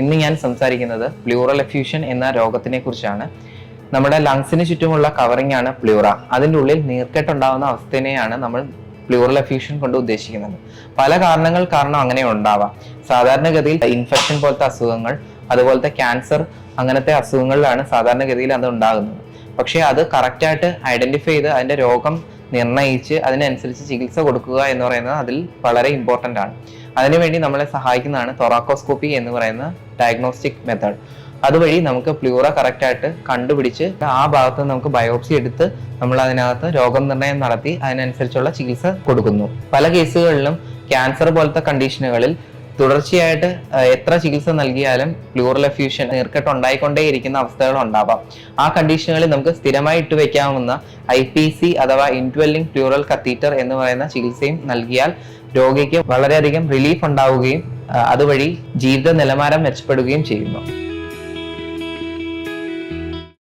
ഇന്ന് ഞാൻ സംസാരിക്കുന്നത് പ്ലൂറൽ എഫ്യൂഷൻ എന്ന രോഗത്തിനെ കുറിച്ചാണ്. നമ്മുടെ ലങ്സിന് ചുറ്റുമുള്ള കവറിംഗ് ആണ് പ്ലൂറ. അതിൻ്റെ ഉള്ളിൽ നീർക്കെട്ടുണ്ടാവുന്ന അവസ്ഥയെയാണ് നമ്മൾ പ്ലൂറൽ എഫ്യൂഷൻ കൊണ്ട് ഉദ്ദേശിക്കുന്നത്. പല കാരണങ്ങൾ കാരണം അങ്ങനെ ഉണ്ടാവാം. സാധാരണഗതിയിൽ ഇൻഫെക്ഷൻ പോലത്തെ അസുഖങ്ങൾ, അതുപോലത്തെ ക്യാൻസർ, അങ്ങനത്തെ അസുഖങ്ങളിലാണ് സാധാരണഗതിയിൽ അത് ഉണ്ടാകുന്നത്. പക്ഷേ അത് കറക്റ്റായിട്ട് ഐഡന്റിഫൈ ചെയ്ത് അതിൻ്റെ രോഗം നിർണയിച്ച് അതിനനുസരിച്ച് ചികിത്സ കൊടുക്കുക എന്ന് പറയുന്നത് അതിൽ വളരെ ഇമ്പോർട്ടൻ്റ് ആണ്. അതിനുവേണ്ടി നമ്മളെ സഹായിക്കുന്നതാണ് തൊറാക്കോസ്കോപ്പി എന്ന് പറയുന്ന ഡയഗ്നോസ്റ്റിക് മെത്തേഡ്. അതുവഴി നമുക്ക് പ്ലൂറ കറക്റ്റായിട്ട് കണ്ടുപിടിച്ച് ആ ഭാഗത്ത് നമുക്ക് ബയോപ്സി എടുത്ത് നമ്മൾ അതിനകത്ത് രോഗനിർണയം നടത്തി അതിനനുസരിച്ചുള്ള ചികിത്സ കൊടുക്കുന്നു. പല കേസുകളിലും ക്യാൻസർ പോലത്തെ കണ്ടീഷനുകളിൽ തുടർച്ചയായിട്ട് എത്ര ചികിത്സ നൽകിയാലും പ്ലൂറൽ എഫ്യൂഷൻ നീർക്കെട്ട് ഉണ്ടായിക്കൊണ്ടേയിരിക്കുന്ന അവസ്ഥകൾ ഉണ്ടാവാം. ആ കണ്ടീഷനുകളിൽ നമുക്ക് സ്ഥിരമായി ഇട്ടുവെക്കാവുന്ന IPC അഥവാ ഇൻഡ്വെല്ലിംഗ് പ്ലൂറൽ കത്തീറ്റർ എന്ന് പറയുന്ന ചികിത്സയും നൽകിയാൽ രോഗിക്ക് വളരെയധികം റിലീഫ് ഉണ്ടാവുകയും അതുവഴി ജീവിത നിലവാരം മെച്ചപ്പെടുകയും ചെയ്യുന്നു.